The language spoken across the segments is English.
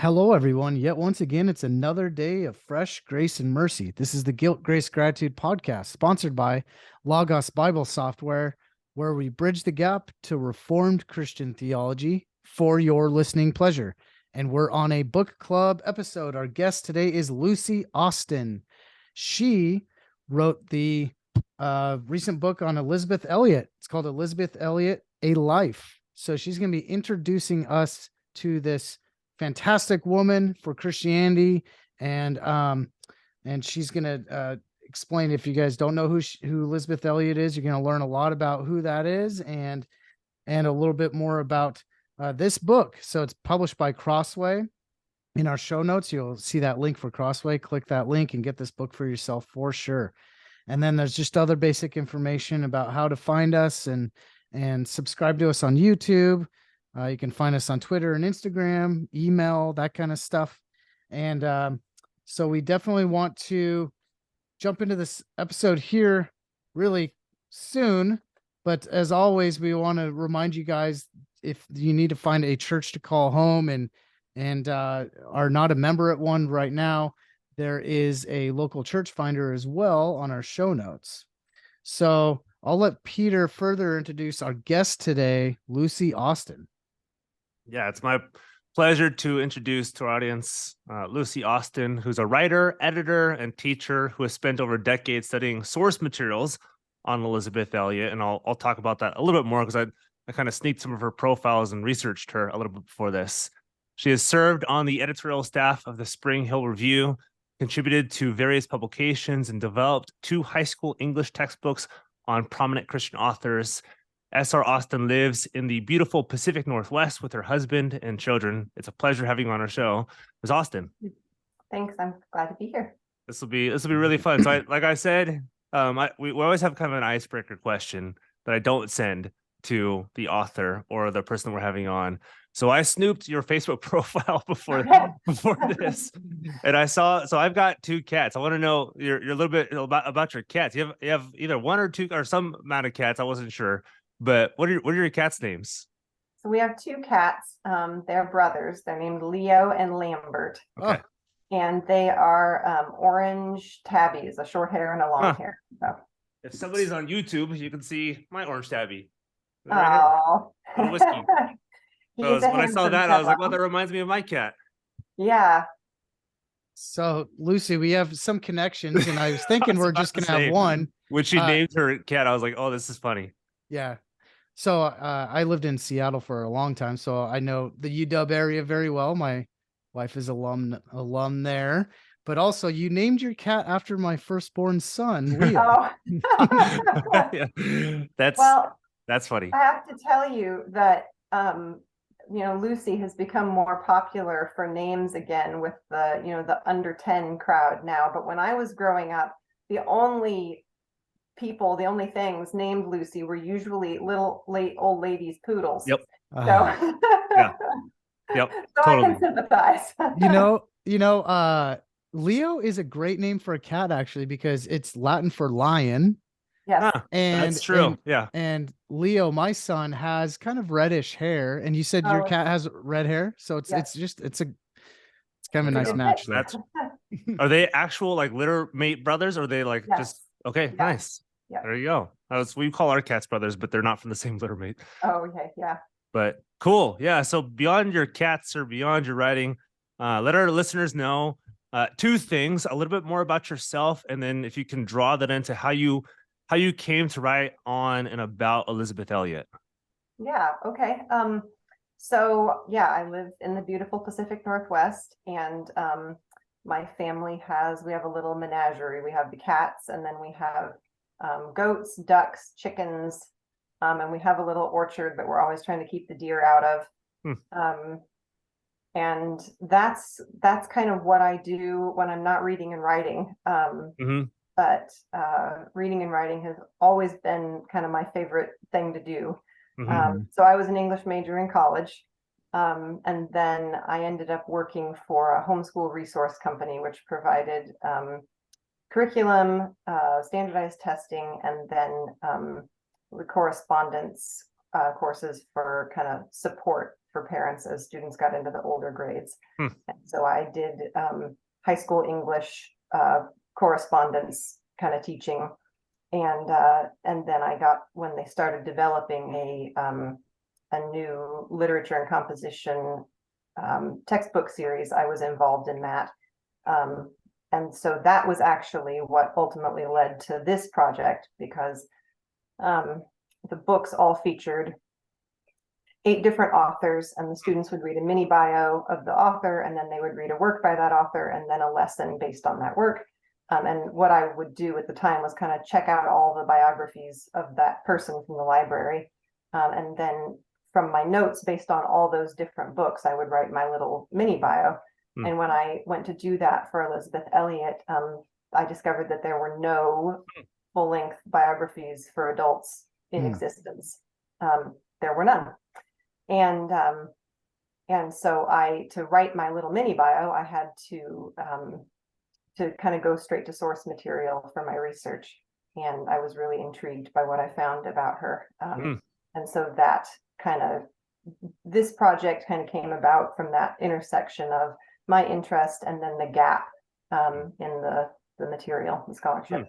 Hello, everyone. Yet once again, it's another day of fresh grace and mercy. This is the Guilt, Grace, Gratitude podcast, sponsored by Logos Bible Software, where we bridge the gap to Reformed Christian theology for your listening pleasure. And we're on a book club episode. Our guest today is Lucy Austen. She wrote the recent book on Elisabeth Elliot. It's called Elisabeth Elliot, A Life. So she's going to be introducing us to this fantastic woman for Christianity, and she's gonna explain. If you guys don't know who Elisabeth Elliot is, you're gonna learn a lot about who that is, and a little bit more about this book. So it's published by Crossway. In our show notes, you'll see that link for Crossway. Click that link and get this book for yourself for sure. And then there's just other basic information about how to find us and subscribe to us on YouTube. You can find us on Twitter and Instagram, email, that kind of stuff. And so we definitely want to jump into this episode here really soon. But as always, we want to remind you guys, if you need to find a church to call home and are not a member at one right now, there is a local church finder as well on our show notes. So I'll let Peter further introduce our guest today, Lucy Austen. Yeah, it's my pleasure to introduce to our audience Lucy Austen, who's a writer, editor, and teacher who has spent over decades studying source materials on Elisabeth Elliot. And I'll talk about that a little bit more because I kind of sneaked some of her profiles and researched her a little bit before this. She has served on the editorial staff of the Spring Hill Review, contributed to various publications, and developed 2 high school English textbooks on prominent Christian authors. S.R. Austen lives in the beautiful Pacific Northwest with her husband and children. It's a pleasure having you on our show. Ms. Austen. Thanks. I'm glad to be here. This will be really fun. So, like I said, we always have kind of an icebreaker question that I don't send to the author or the person we're having on. So I snooped your Facebook profile before this, and I saw. So I've got 2 cats. I want to know you're a little bit about your cats. You have either 1 or 2 or some amount of cats. I wasn't sure. But what are your cats' names? So we have 2 cats. They're brothers. They're named Leo and Lambert. Okay. And they are orange tabbies, a short hair and a long hair. So. If somebody's on YouTube, you can see my orange tabby. Oh. Whiskey. So when I saw that, I was like, well, that reminds me of my cat. Yeah. So, Lucy, we have some connections, and I was thinking we're just going to have one. When she named her cat, I was like, oh, this is funny. Yeah. So I lived in Seattle for a long time, so I know the UW area very well. My wife is alum there. But also, you named your cat after my firstborn son, Leo. Yeah. That's funny. I have to tell you that Lucy has become more popular for names again with the under 10 crowd now. But when I was growing up, the only things named Lucy were usually little late old ladies poodles. Yep. So yeah. Yep. So totally. I can sympathize. Leo is a great name for a cat, actually, because it's Latin for lion. Yes. And that's true. Yeah. And Leo, my son, has kind of reddish hair, and you said your cat has red hair, so it's kind of a nice match. Are they actual like litter mate brothers, or are they like just okay? Yeah. Nice. Yeah. There you go. We call our cats brothers, but they're not from the same litter mate. Oh, okay. Yeah. But cool. Yeah. So beyond your cats or beyond your writing, let our listeners know 2 things, a little bit more about yourself, and then if you can draw that into how you came to write on and about Elisabeth Elliot. Yeah. Okay. So yeah, I live in the beautiful Pacific Northwest, and my family we have a little menagerie. We have the cats, and then we have goats, ducks, chickens, and we have a little orchard that we're always trying to keep the deer out of. And that's kind of what I do when I'm not reading and writing. But reading and writing has always been kind of my favorite thing to do. So I was an English major in college. And then I ended up working for a homeschool resource company, which provided curriculum, standardized testing, and then the correspondence courses for kind of support for parents as students got into the older grades. Hmm. And so I did high school English correspondence kind of teaching. And then I got, when they started developing a new literature and composition textbook series, I was involved in that. And so that was actually what ultimately led to this project, because the books all featured 8 different authors, and the students would read a mini bio of the author, and then they would read a work by that author, and then a lesson based on that work. And what I would do at the time was kind of check out all the biographies of that person from the library. And then from my notes based on all those different books, I would write my little mini bio. And when I went to do that for Elisabeth Elliot, I discovered that there were no full-length biographies for adults in existence. There were none. And so to write my little mini bio, I had to kind of go straight to source material for my research. And I was really intrigued by what I found about her. And so this project kind of came about from that intersection of my interest and then the gap in the material, the scholarship.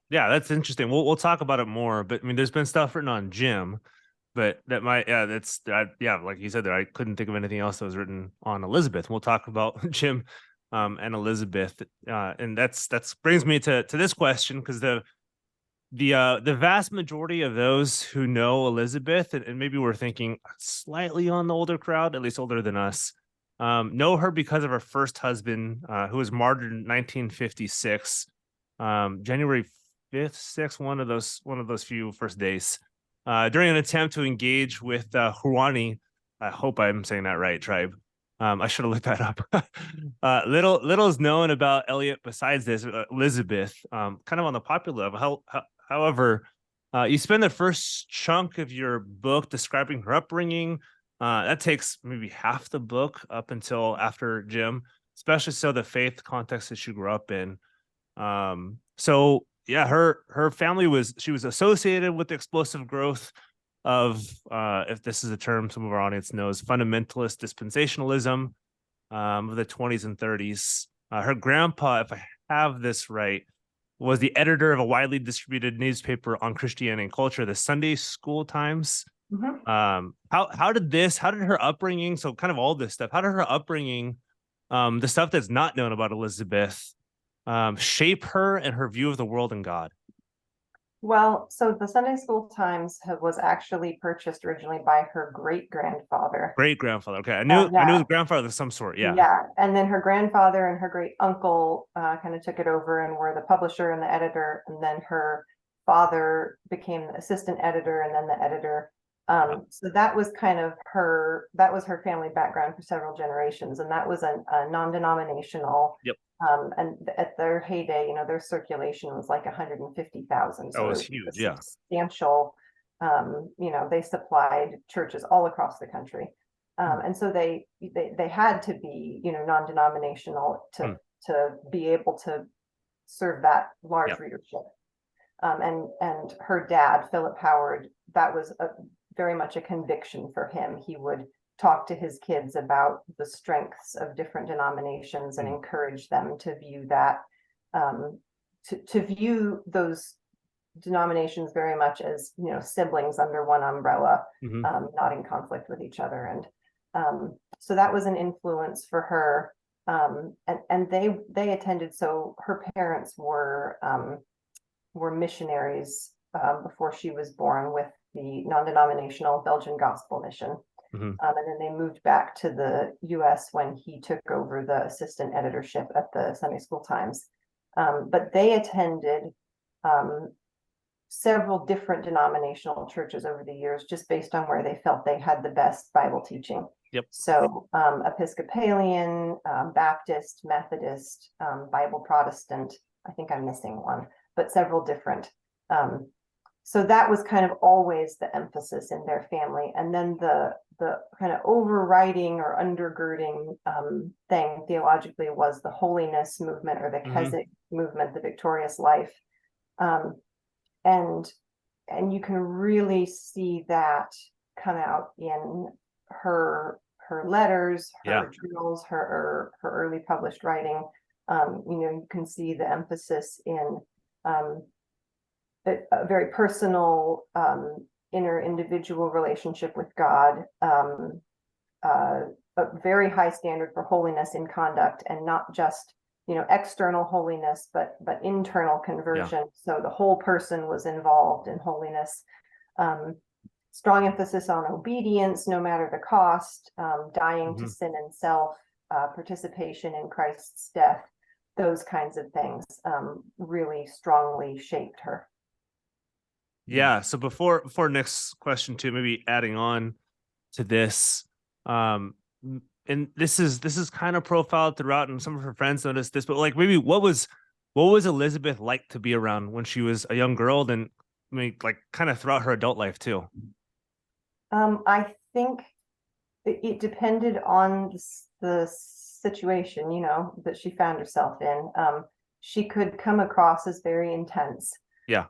Yeah, that's interesting. We'll talk about it more, but I mean, there's been stuff written on Jim, but that might, like you said there, I couldn't think of anything else that was written on Elisabeth. We'll talk about Jim and Elisabeth, and that's brings me to this question, because the vast majority of those who know Elisabeth, and maybe we're thinking slightly on the older crowd, at least older than us, know her because of her first husband, who was martyred in 1956, January 5th, 6th, one of those few first days, during an attempt to engage with Huani. I hope I'm saying that right, tribe. I should have looked that up. Little is known about Elliot besides this, Elisabeth, kind of on the popular level. However, you spend the first chunk of your book describing her upbringing. That takes maybe half the book up until after Jim, especially so the faith context that she grew up in. So yeah, her family was associated with the explosive growth of, if this is a term some of our audience knows, fundamentalist dispensationalism of the 20s and 30s. Her grandpa, if I have this right, was the editor of a widely distributed newspaper on Christianity and culture, the Sunday School Times. How did her upbringing, so kind of all this stuff, how did her upbringing, the stuff that's not known about Elisabeth, shape her and her view of the world and God? Well, so the Sunday School Times was actually purchased originally by her great-grandfather. Great-grandfather. Okay, I knew the grandfather of some sort. Yeah. Yeah, and then her grandfather and her great uncle kind of took it over and were the publisher and the editor, and then her father became the assistant editor and then the editor. So that was kind of her family background for several generations, and that was a non-denominational. Yep. And at their heyday, their circulation was like 150,000. So it was huge. Yeah. Substantial. They supplied churches all across the country. And so they had to be, non-denominational to be able to serve that large readership. And her dad, Philip Howard, that was very much a conviction for him. He would talk to his kids about the strengths of different denominations and encourage them to view that, to view those denominations very much as, siblings under one umbrella, not in conflict with each other. And so that was an influence for her. And they attended, so her parents were missionaries before she was born with the non-denominational Belgian Gospel Mission. And then they moved back to the US when he took over the assistant editorship at the Sunday School Times. But they attended several different denominational churches over the years, just based on where they felt they had the best Bible teaching. Yep. So Episcopalian, Baptist, Methodist, Bible Protestant, I think I'm missing one, but several different. So that was kind of always the emphasis in their family. And then the kind of overriding or undergirding thing theologically was the holiness movement, or the Keswick movement, the victorious life. And you can really see that come out in her letters, her Yeah. journals, her early published writing, you can see the emphasis in a very personal, inner individual relationship with God, a very high standard for holiness in conduct, and not just external holiness, but internal conversion. So the whole person was involved in holiness. Strong emphasis on obedience, no matter the cost, dying to sin and self, participation in Christ's death. Those kinds of things really strongly shaped her. Yeah. So before next question too, maybe adding on to this, and this is kind of profiled throughout, and some of her friends noticed this, but like maybe what was Elisabeth like to be around when she was a young girl, and I mean like kind of throughout her adult life too? I think it depended on the situation, that she found herself in. She could come across as very intense. Yeah.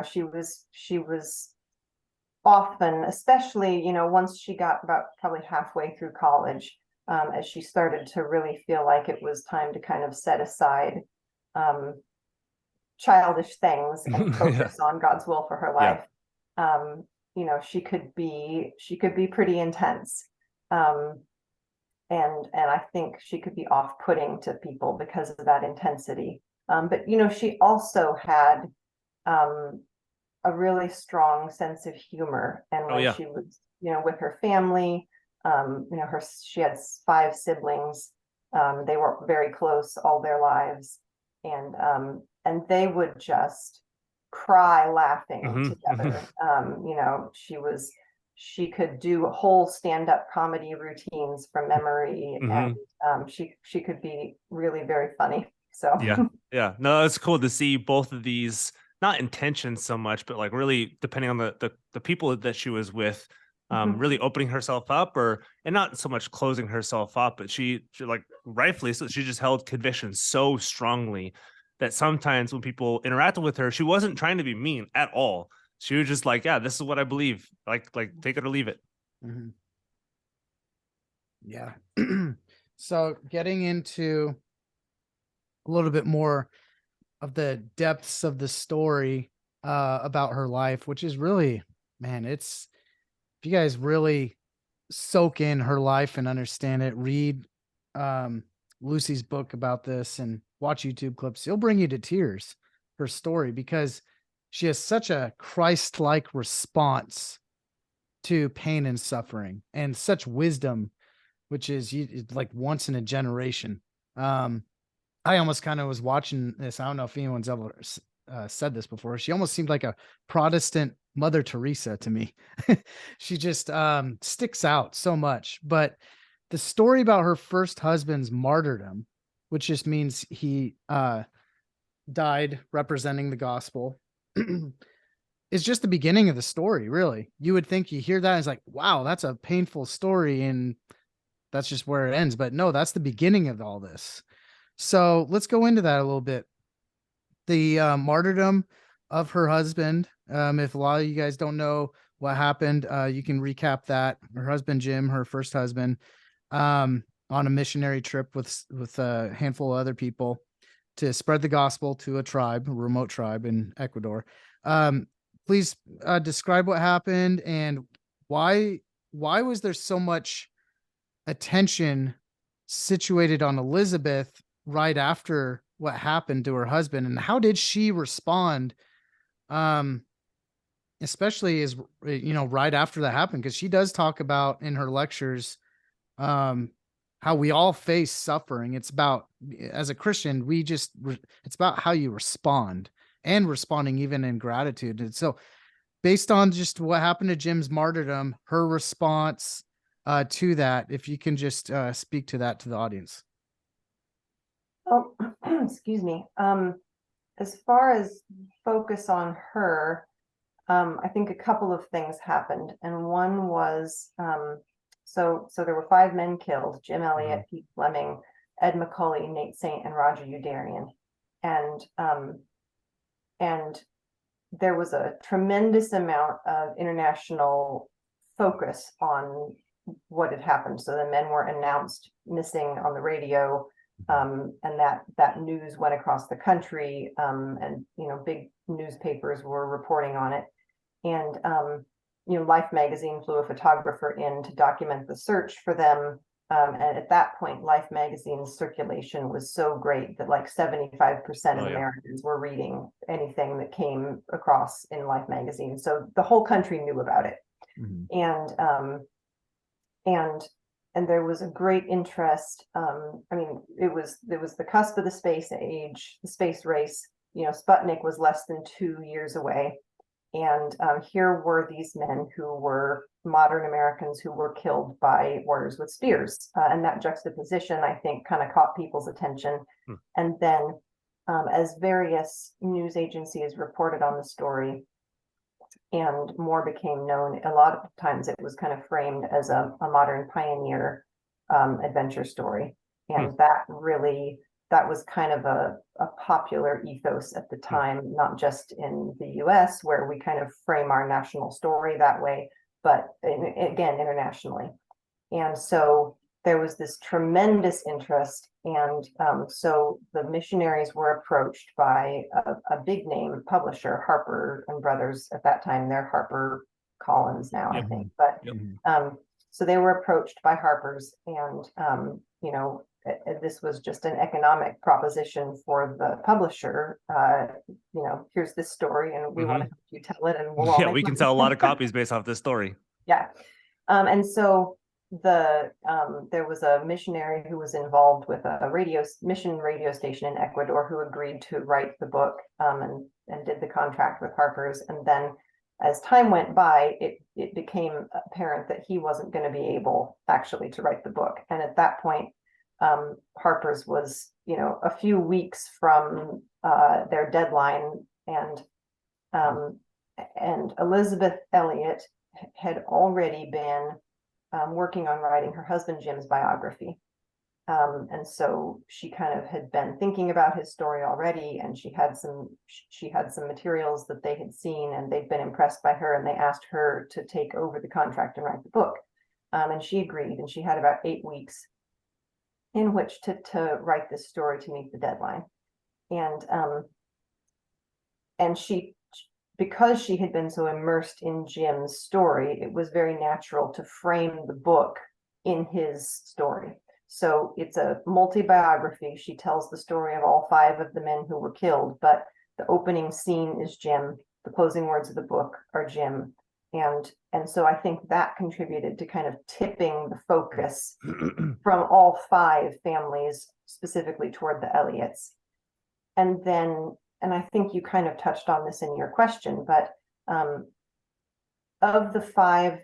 She was often, especially, once she got about probably halfway through college, as she started to really feel like it was time to kind of set aside childish things and focus on God's will for her life. She could be pretty intense. And I think she could be off-putting to people because of that intensity. But she also had a really strong sense of humor, and when she was with her family, she had 5 siblings. They were very close all their lives, and they would just cry laughing together. She could do whole stand-up comedy routines from memory, and she could be really very funny. So yeah, no, it's cool to see both of these, not intentions so much, but like really depending on the people that she was with, really opening herself up, and not so much closing herself up, but she like rightfully so, she just held convictions so strongly that sometimes when people interacted with her, she wasn't trying to be mean at all. She was just like, yeah, this is what I believe. Like take it or leave it. Yeah. So getting into a little bit more of the depths of the story about her life, which is really, man, if you guys really soak in her life and understand it, read Lucy's book about this and watch YouTube clips, it'll bring you to tears, her story, because she has such a Christ-like response to pain and suffering, and such wisdom, which is like once in a generation. I almost kind of was watching this. I don't know if anyone's ever said this before. She almost seemed like a Protestant Mother Teresa to me. She just sticks out so much. But the story about her first husband's martyrdom, which just means he died representing the gospel, is just the beginning of the story, really. You would think you hear that and it's like, wow, that's a painful story, and that's just where it ends. But no, that's the beginning of all this. So let's go into that a little bit. The martyrdom of her husband. If a lot of you guys don't know what happened, you can recap that. Her husband, Jim, her first husband, on a missionary trip with a handful of other people to spread the gospel to a remote tribe in Ecuador. Please describe what happened, and why was there so much attention situated on Elisabeth right after what happened to her husband, and how did she respond, especially as right after that happened? Because she does talk about in her lectures how we all face suffering. It's about, as a Christian, it's about how you respond, and responding even in gratitude. And so based on just what happened to Jim's martyrdom, her response to that, if you can just speak to that to the audience. Oh, excuse me. As far as focus on her, I think a couple of things happened, and one was so there were 5 men killed: Jim Elliot, Pete Fleming, Ed McCully, Nate Saint, and Roger Udarian, and there was a tremendous amount of international focus on what had happened. So the men were announced missing on the radio, and that news went across the country, and big newspapers were reporting on it. And Life magazine flew a photographer in to document the search for them. And at that point, Life magazine's circulation was so great that like 75% of Americans were reading anything that came across in Life magazine. So the whole country knew about it. And there was a great interest. It was the cusp of the space age, the space race. Sputnik was less than 2 years away. And here were these men who were modern Americans who were killed by warriors with spears. And that juxtaposition, I think, kind of caught people's attention. And then as various news agencies reported on the story and more became known, a lot of times it was kind of framed as a modern pioneer adventure story. And that was kind of a popular ethos at the time, not just in the US, where we kind of frame our national story that way, but again, internationally. And so there was this tremendous interest. And so the missionaries were approached by a big name publisher, Harper and Brothers at that time. They're Harper Collins now, I think. But so they were approached by Harper's, and this was just an economic proposition for the publisher. Here's this story, and we want to help you tell it, and we'll all we can sell a lot of copies based off this story. Yeah, and so there was a missionary who was involved with a mission radio station in Ecuador who agreed to write the book, and did the contract with Harper's, and then as time went by, it became apparent that he wasn't going to be able actually to write the book, and at that point, Harper's was, a few weeks from their deadline, and Elisabeth Elliot had already been working on writing her husband Jim's biography, and so she kind of had been thinking about his story already, and she had some materials that they had seen, and they'd been impressed by her, and they asked her to take over the contract and write the book, and she agreed, and she had about 8 weeks in which to write this story to meet the deadline. And she, because she had been so immersed in Jim's story, it was very natural to frame the book in his story. So it's a multi-biography. She tells the story of all 5 of the men who were killed, but the opening scene is Jim. The closing words of the book are Jim. And so I think that contributed to kind of tipping the focus from all 5 families specifically toward the Elliots. And I think you kind of touched on this in your question, but of the 5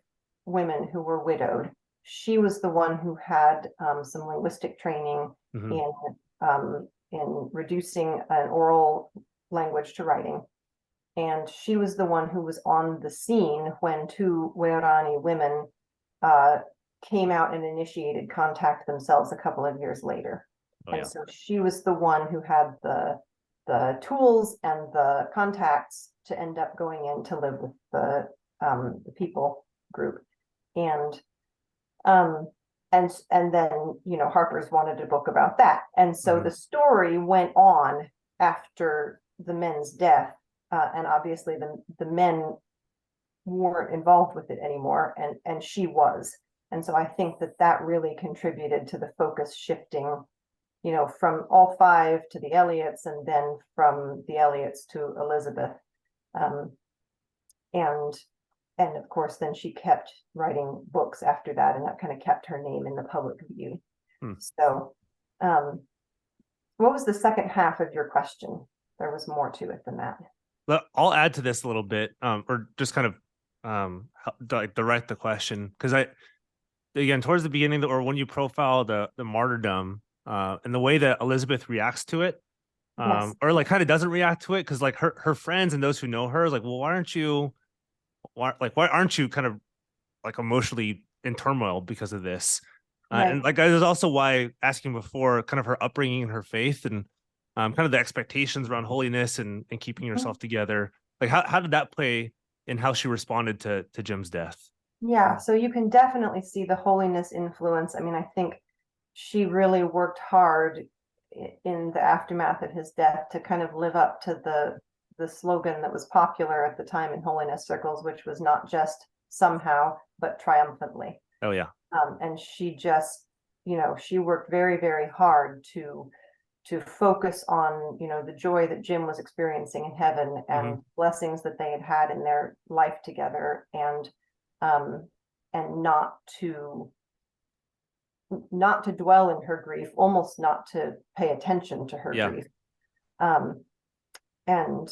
women who were widowed, she was the one who had some linguistic training in reducing an oral language to writing. And she was the one who was on the scene when 2 Waorani women came out and initiated contact themselves a couple of years later. So she was the one who had the tools and the contacts to end up going in to live with the people group. And then Harper's wanted a book about that. And so the story went on after the men's death. And obviously the men weren't involved with it anymore, and she was. And so I think that really contributed to the focus shifting, from all 5 to the Elliots, and then from the Elliots to Elisabeth. And of course, then she kept writing books after that, and that kind of kept her name in the public view. So what was the second half of your question? There was more to it than that. I'll add to this a little bit, or just kind of direct the question, because again, towards the beginning, or when you profile the martyrdom, and the way that Elisabeth reacts to it, or like kind of doesn't react to it, because like her friends and those who know her is like, well, why aren't you kind of like emotionally in turmoil because of this? And like there's also why asking before kind of her upbringing and her faith, and kind of the expectations around holiness and keeping yourself together. Like how did that play in how she responded to Jim's death? Yeah, so you can definitely see the holiness influence. I mean, I think she really worked hard in the aftermath of his death to kind of live up to the slogan that was popular at the time in holiness circles, which was not just somehow, but triumphantly. Oh yeah. And she just, she worked very, very hard to focus on, the joy that Jim was experiencing in heaven and blessings that they had had in their life together, and not to dwell in her grief, almost not to pay attention to her grief. And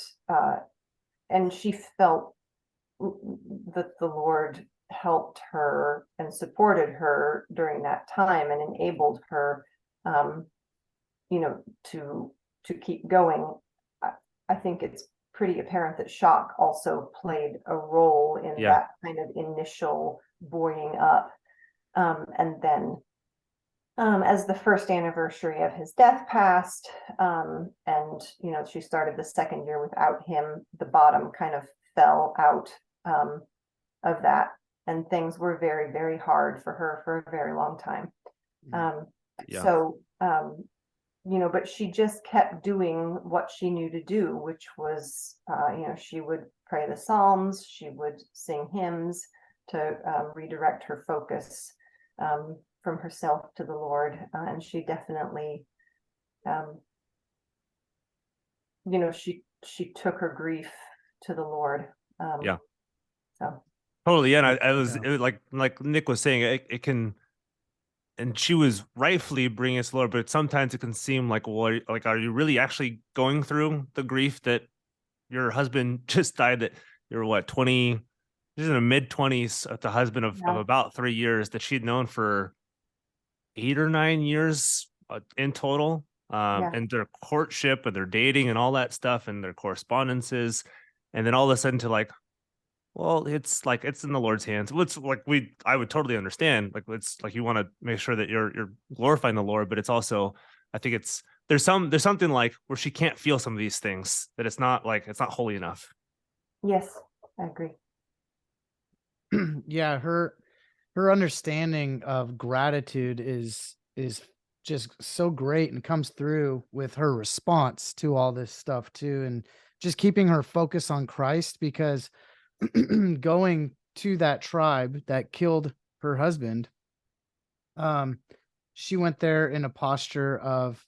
she felt that the Lord helped her and supported her during that time and enabled her, to keep going. I think it's pretty apparent that shock also played a role in that kind of initial buoying up. And then as the first anniversary of his death passed, and she started the second year without him, the bottom kind of fell out of that, and things were very, very hard for her for a very long time. But she just kept doing what she knew to do, which was, she would pray the Psalms, she would sing hymns to redirect her focus from herself to the Lord. And she definitely, she took her grief to the Lord. So. Totally. Yeah. And it was like Nick was saying, it can, and she was rightfully bringing us to the Lord, but sometimes it can seem like, well, like, are you really actually going through the grief that your husband just died? That you're what, 20, she's in the mid-20s, the husband of about 3 years that she'd known for 8 or 9 years in total. And their courtship and their dating and all that stuff and their correspondences. And then all of a sudden to like, well, it's like, it's in the Lord's hands. It's like, I would totally understand. Like, it's like, you want to make sure that you're glorifying the Lord, but it's also, I think there's something like where she can't feel some of these things, that it's not holy enough. Yes, I agree. Yeah. Her understanding of gratitude is just so great, and comes through with her response to all this stuff too. And just keeping her focus on Christ, because going to that tribe that killed her husband, she went there in a posture of,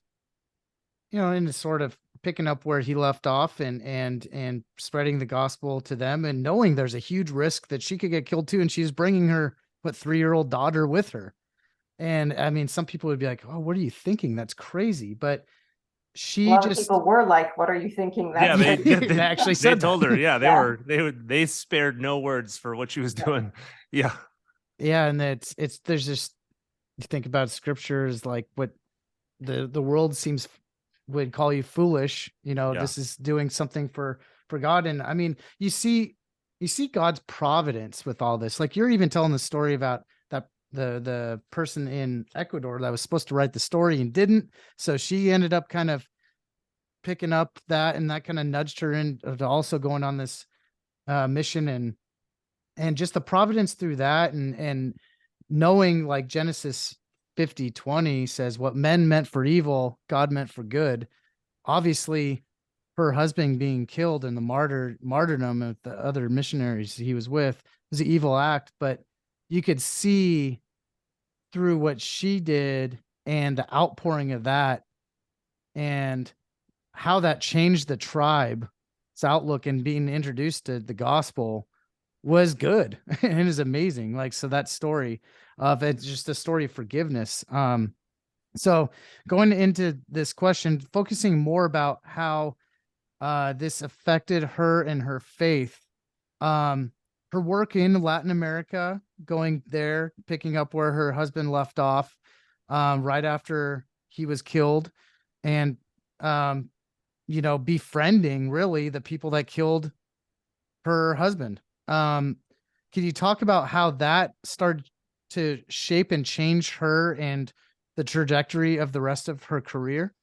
in a sort of picking up where he left off, and spreading the gospel to them, and knowing there's a huge risk that she could get killed too. And she's bringing her 3-year-old daughter with her. And I mean, some people would be like, oh, what are you thinking? That's crazy. But she a lot of people were like, what are you thinking? That's they actually said they told her, they spared no words for what she was doing. Yeah. And there's just, you think about scriptures, like what the world would call you foolish. This is doing something for God. And I mean, you see God's providence with all this. Like, you're even telling the story about that the person in Ecuador that was supposed to write the story and didn't. So she ended up kind of picking up that, and that kind of nudged her into also going on this mission, and just the providence through that, and knowing, like, Genesis 50:20 says, what men meant for evil, God meant for good. Obviously, her husband being killed in the martyrdom of the other missionaries he was with was an evil act, but you could see through what she did and the outpouring of that, and how that changed the tribe's outlook, and being introduced to the gospel was good and is amazing. Like, so that story of it's just a story of forgiveness. So going into this question, focusing more about how this affected her and her faith, her work in Latin America, going there, picking up where her husband left off right after he was killed, and befriending really the people that killed her husband. Can you talk about how that started to shape and change her and the trajectory of the rest of her career?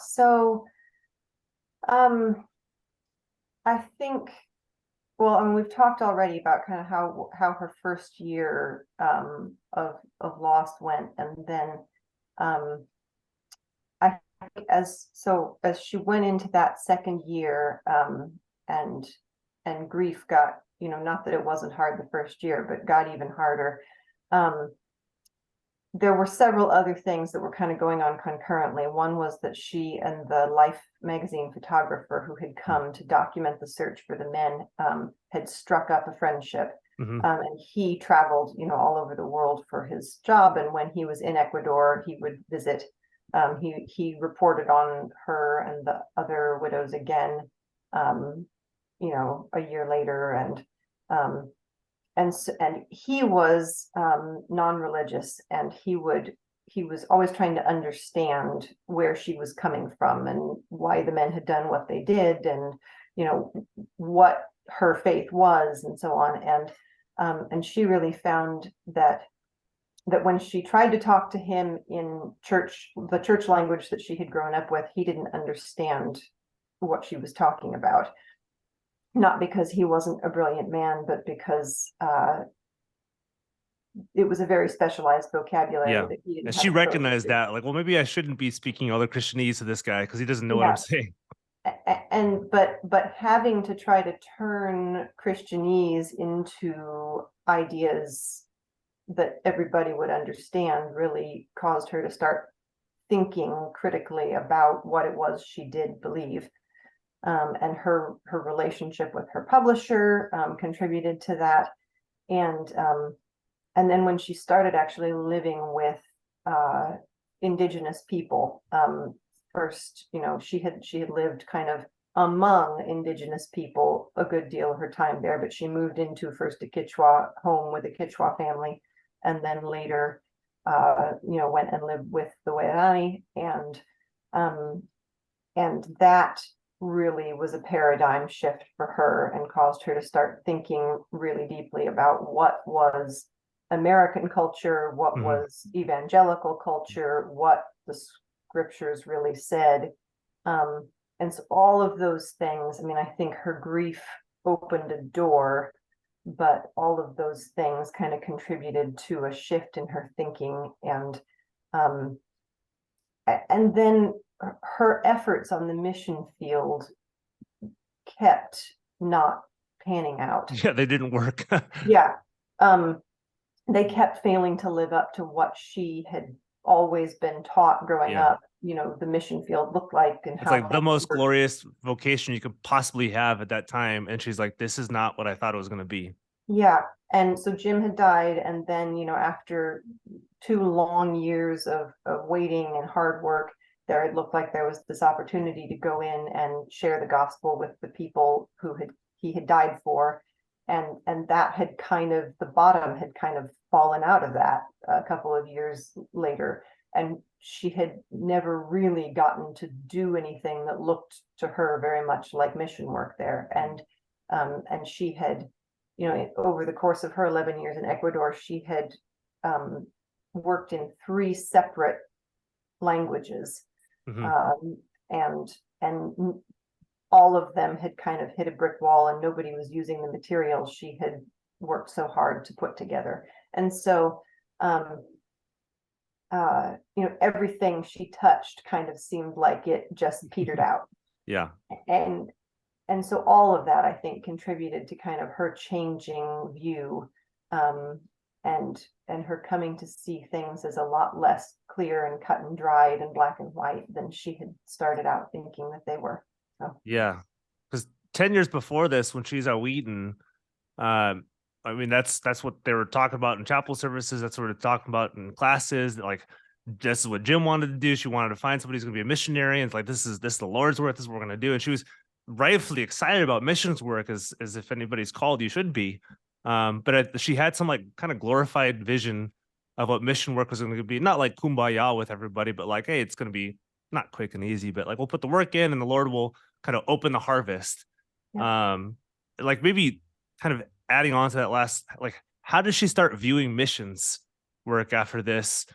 So I think Well, and we've talked already about kind of how her first year of Lost went, and then I think as she went into that second year, and grief got, not that it wasn't hard the first year, but got even harder. There were several other things that were kind of going on concurrently. One was that she and the Life magazine photographer who had come to document the search for the men had struck up a friendship. And he traveled, all over the world for his job. And when he was in Ecuador, he would visit. He reported on her and the other widows again, a year later, and he was non-religious, and he was always trying to understand where she was coming from and why the men had done what they did, and what her faith was, and so on. And she really found that when she tried to talk to him in the church language that she had grown up with, he didn't understand what she was talking about. Not because he wasn't a brilliant man, but because it was a very specialized vocabulary. Yeah. That he didn't And have she recognized exposure to. that, like, well, maybe I shouldn't be speaking other Christianese to this guy because he doesn't know what I'm saying. But having to try to turn Christianese into ideas that everybody would understand really caused her to start thinking critically about what it was she did believe. And her relationship with her publisher contributed to that. And then when she started actually living with indigenous people, first, she had lived kind of among indigenous people a good deal of her time there, but she moved into first a Quechua home with a Quechua family, and then later, went and lived with the Waorani, and that really was a paradigm shift for her and caused her to start thinking really deeply about what was American culture, what was evangelical culture, what the scriptures really said. And so all of those things, I think her grief opened a door, but all of those things kind of contributed to a shift in her thinking. And then her efforts on the mission field kept not panning out. Yeah, they didn't work. Yeah. They kept failing to live up to what she had always been taught growing up, the mission field looked like, and it's like the most glorious vocation you could possibly have at that time. And she's like, this is not what I thought it was going to be. Yeah. And so Jim had died. And then, after 2 long years of waiting and hard work, there had looked like there was this opportunity to go in and share the gospel with the people who he had died for. And that had the bottom had kind of fallen out of that a couple of years later. And she had never really gotten to do anything that looked to her very much like mission work there. And she had, over the course of her 11 years in Ecuador, she had worked in 3 separate languages. And all of them had kind of hit a brick wall, and nobody was using the materials she had worked so hard to put together. And so, everything she touched kind of seemed like it just petered out. Yeah. And so all of that, I think, contributed to kind of her changing view, and her coming to see things as a lot less clear and cut and dried and black and white than she had started out thinking that they were. So. Yeah, because 10 years before this, when she's at Wheaton, that's what they were talking about in chapel services. That's what they're talking about in classes. Like, this is what Jim wanted to do. She wanted to find somebody who's going to be a missionary, and it's like, this is the Lord's work. This is what we're going to do. And she was rightfully excited about missions work, as if anybody's called, you should be. But she had some kind of glorified vision of what mission work was going to be. Not like kumbaya with everybody, but like, hey, it's going to be not quick and easy, but like, we'll put the work in and the Lord will kind of open the harvest. Yeah. Like, maybe kind of adding on to that last, like, how does she start viewing missions work after this?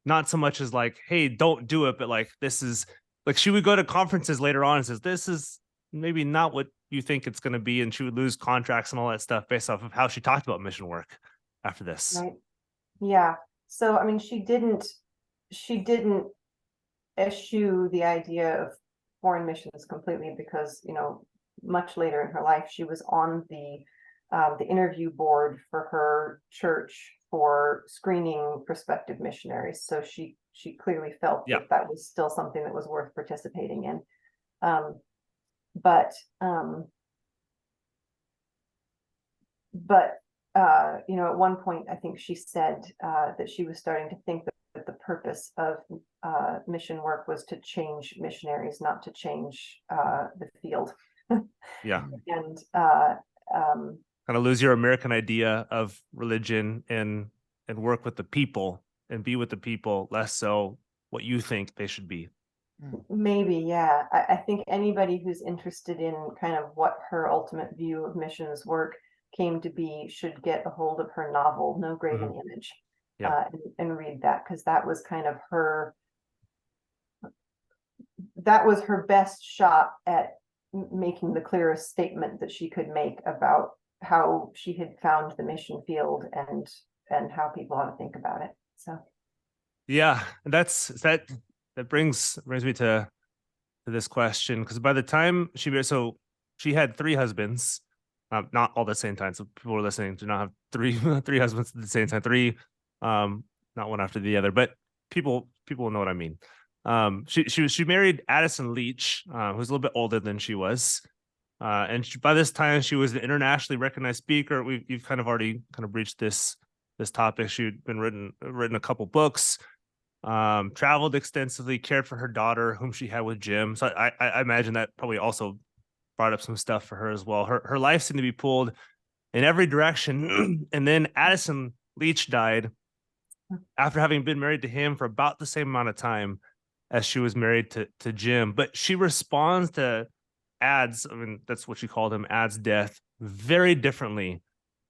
Not so much as like, hey, don't do it, but like, this is like, she would go to conferences later on and says, this is maybe not what you think it's going to be, and she would lose contracts and all that stuff based off of how she talked about mission work after this. Right. Yeah. So, I mean, she didn't eschew the idea of foreign missions completely, because, much later in her life, she was on the interview board for her church for screening prospective missionaries. So she clearly felt Yeah. that was still something that was worth participating in. But at one point, I think she said that she was starting to think that the purpose of mission work was to change missionaries, not to change the field. Yeah. And kind of lose your American idea of religion and work with the people and be with the people, less so what you think they should be. Maybe, yeah. I think anybody who's interested in kind of what her ultimate view of missions work came to be should get a hold of her novel, No Graven Image, and read that, because that was kind of her best shot at making the clearest statement that she could make about how she had found the mission field and how people ought to think about it. So yeah, that brings me to this question, because by the time she married, so she had 3 husbands, not all at the same time. So people are listening do not have three husbands at the same time. 3, not one after the other, but people will know what I mean. She married Addison Leach, who's a little bit older than she was, and by this time she was an internationally recognized speaker. You've kind of already kind of breached this topic. She'd been written a couple books, traveled extensively, cared for her daughter, whom she had with Jim. So I imagine that probably also brought up some stuff for her as well. Her life seemed to be pulled in every direction. And then Addison Leach died after having been married to him for about the same amount of time as she was married to Jim. But she responds to Ad's, I mean, that's what she called him, Ad's death, very differently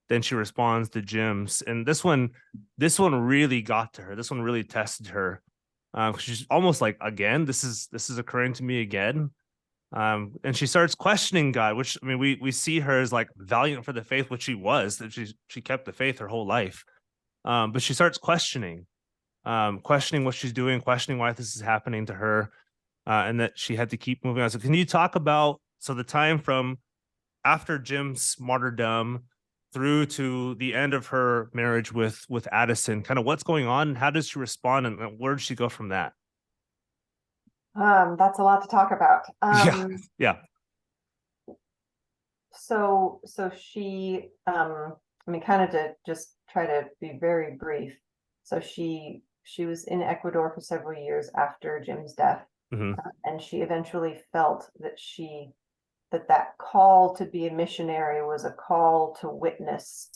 than she responds to Jim's. And this one really got to her. This one really tested her. She's almost like, again, this is occurring to me again. And she starts questioning God, which, I mean, we see her as like valiant for the faith, which she was, that she kept the faith her whole life. But she starts questioning what she's doing, questioning why this is happening to her, and that she had to keep moving on. So can you talk about, the time from after Jim's martyrdom through to the end of her marriage with Addison, kind of what's going on, how does she respond, and where does she go from that? That's a lot to talk about. Yeah. So she, I mean, kind of to just try to be very brief. So she was in Ecuador for several years after Jim's death, and she eventually felt that call to be a missionary was a call to witness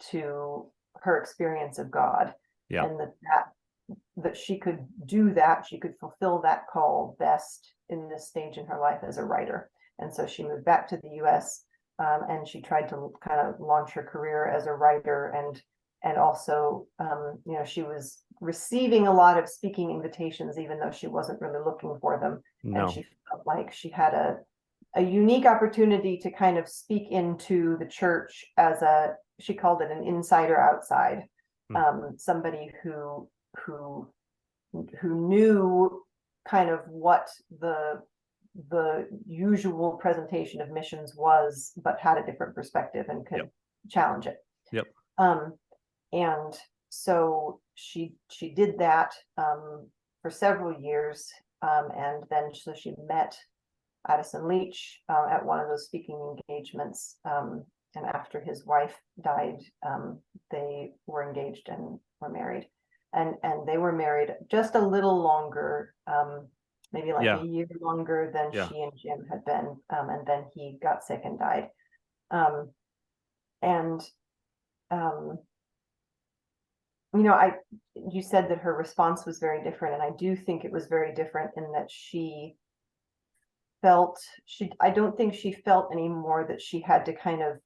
to her experience of God, and that she could do that, she could fulfill that call best in this stage in her life as a writer. And so she moved back to the US, and she tried to kind of launch her career as a writer, and also she was receiving a lot of speaking invitations even though she wasn't really looking for them. No. And she felt like she had a unique opportunity to kind of speak into the church as she called it an insider outside, somebody who knew kind of what the usual presentation of missions was, but had a different perspective and could challenge it. And so she did that for several years, and then so she met Addison Leach at one of those speaking engagements, and after his wife died, they were engaged and were married, and they were married just a little longer, maybe like a year longer than she and Jim had been, and then he got sick and died. You said that her response was very different, and I do think it was very different in that I don't think she felt anymore that she had to kind of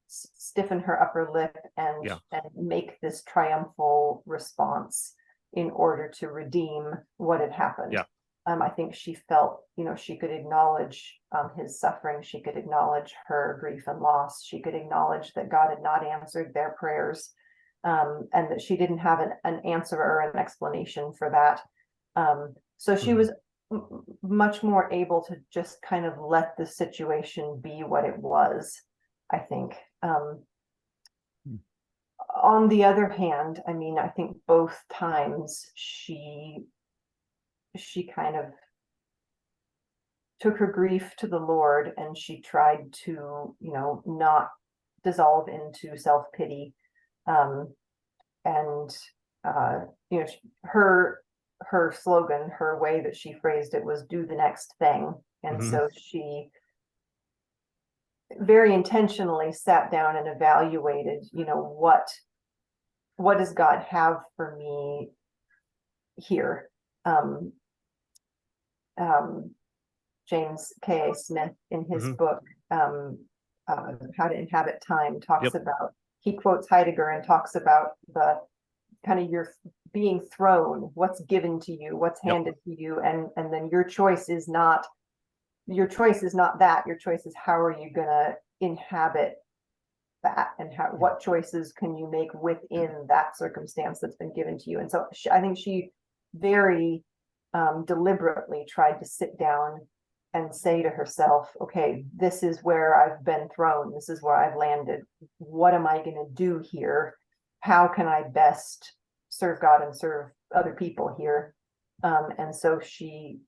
stiffen her upper lip and make this triumphal response in order to redeem what had happened. I think she felt, she could acknowledge his suffering. She could acknowledge her grief and loss. She could acknowledge that God had not answered their prayers, and that she didn't have an answer or an explanation for that. So she was much more able to just kind of let the situation be what it was, I think. On the other hand, I mean, I think both times she kind of took her grief to the Lord, and she tried to, not dissolve into self-pity. And her slogan, her way that she phrased it was "do the next thing." And so she very intentionally sat down and evaluated, what does God have for me here? James K.A. Smith, in his book, How to Inhabit Time, talks about, he quotes Heidegger and talks about the kind of your being thrown, what's given to you, what's handed to you, and then your choice is not that. Your choice is how are you going to inhabit that, and what choices can you make within that circumstance that's been given to you. And so I think she very deliberately tried to sit down and say to herself, okay, this is where I've been thrown. This is where I've landed. What am I going to do here? How can I best serve God and serve other people here? And so she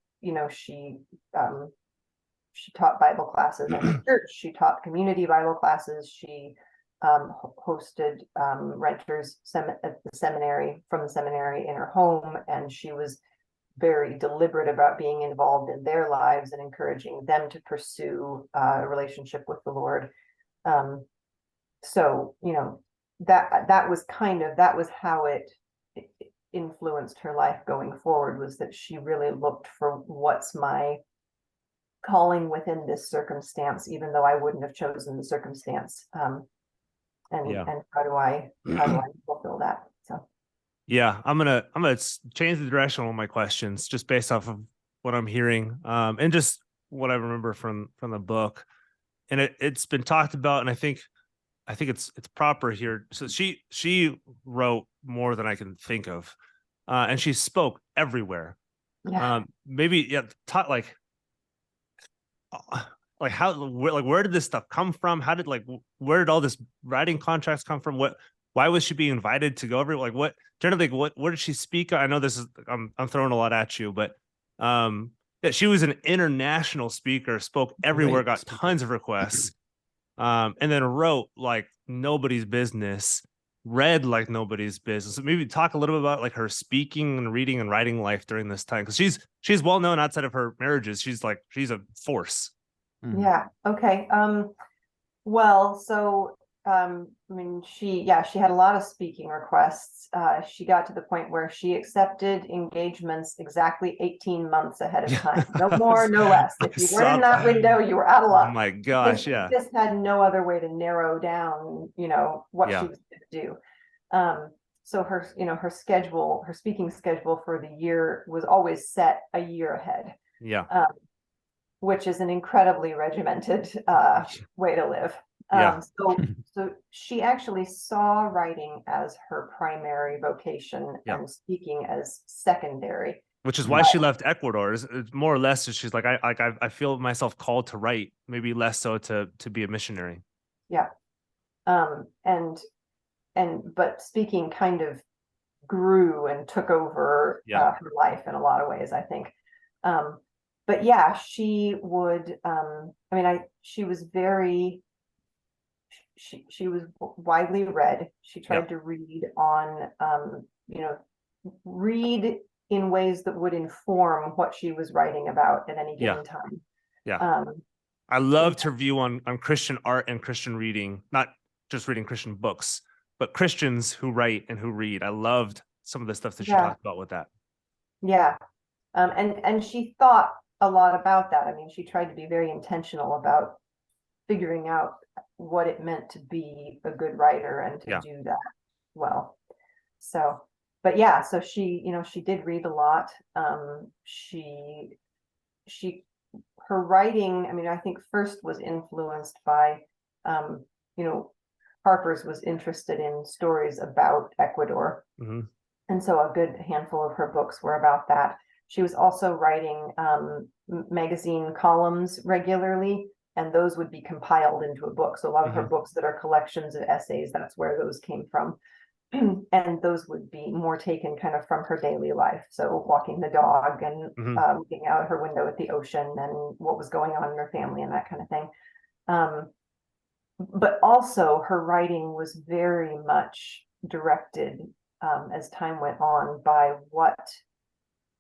taught Bible classes at her church. She taught community Bible classes. She hosted renters at the seminary, from the seminary, in her home, and she was very deliberate about being involved in their lives and encouraging them to pursue a relationship with the Lord. So that was how it influenced her life going forward, was that she really looked for what's my calling within this circumstance, even though I wouldn't have chosen the circumstance. And how do I fulfill that? So yeah, I'm gonna change the direction of one of my questions just based off of what I'm hearing, and just what I remember from the book. And it's been talked about, and I think it's proper here. So she wrote more than I can think of, and she spoke everywhere. Maybe taught like where did this stuff come from? How did where did all this writing contracts come from? Why was she being invited to go everywhere? What did she speak? I know this is I'm throwing a lot at you, but yeah, she was an international speaker, spoke everywhere, got tons of requests, and then wrote like nobody's business, read like nobody's business. So maybe talk a little bit about like her speaking and reading and writing life during this time, because she's well known outside of her marriages. She's a force. Yeah. Okay. Well, so I mean, she had a lot of speaking requests. She got to the point where she accepted engagements exactly 18 months ahead of time. No more, no less. If you weren't in that window, you were out of luck. Oh my gosh, she just had no other way to narrow down, what she was going to do. So her schedule, her speaking schedule for the year was always set a year ahead. Which is an incredibly regimented way to live. So she actually saw writing as her primary vocation and speaking as secondary. Which is why she left Ecuador. It's more or less, she's like, I feel myself called to write, maybe less so to be a missionary. Yeah. But speaking kind of grew and took over her life in a lot of ways, I think. But yeah, she would, she was she was widely read. She tried to read on, read in ways that would inform what she was writing about at any given time. I loved her view on Christian art and Christian reading, not just reading Christian books, but Christians who write and who read. I loved some of the stuff that she talked about with that. Yeah. And she thought a lot about that. I mean, she tried to be very intentional about figuring out what it meant to be a good writer and to do that well. So but yeah, so she, she did read a lot. Her writing, I mean, I think first was influenced by, you know, Harper's was interested in stories about Ecuador. Mm-hmm. And so a good handful of her books were about that. She was also writing magazine columns regularly, and those would be compiled into a book. So a lot of her books that are collections of essays, that's where those came from. And those would be more taken kind of from her daily life. So walking the dog and looking out her window at the ocean and what was going on in her family and that kind of thing. But also her writing was very much directed as time went on by what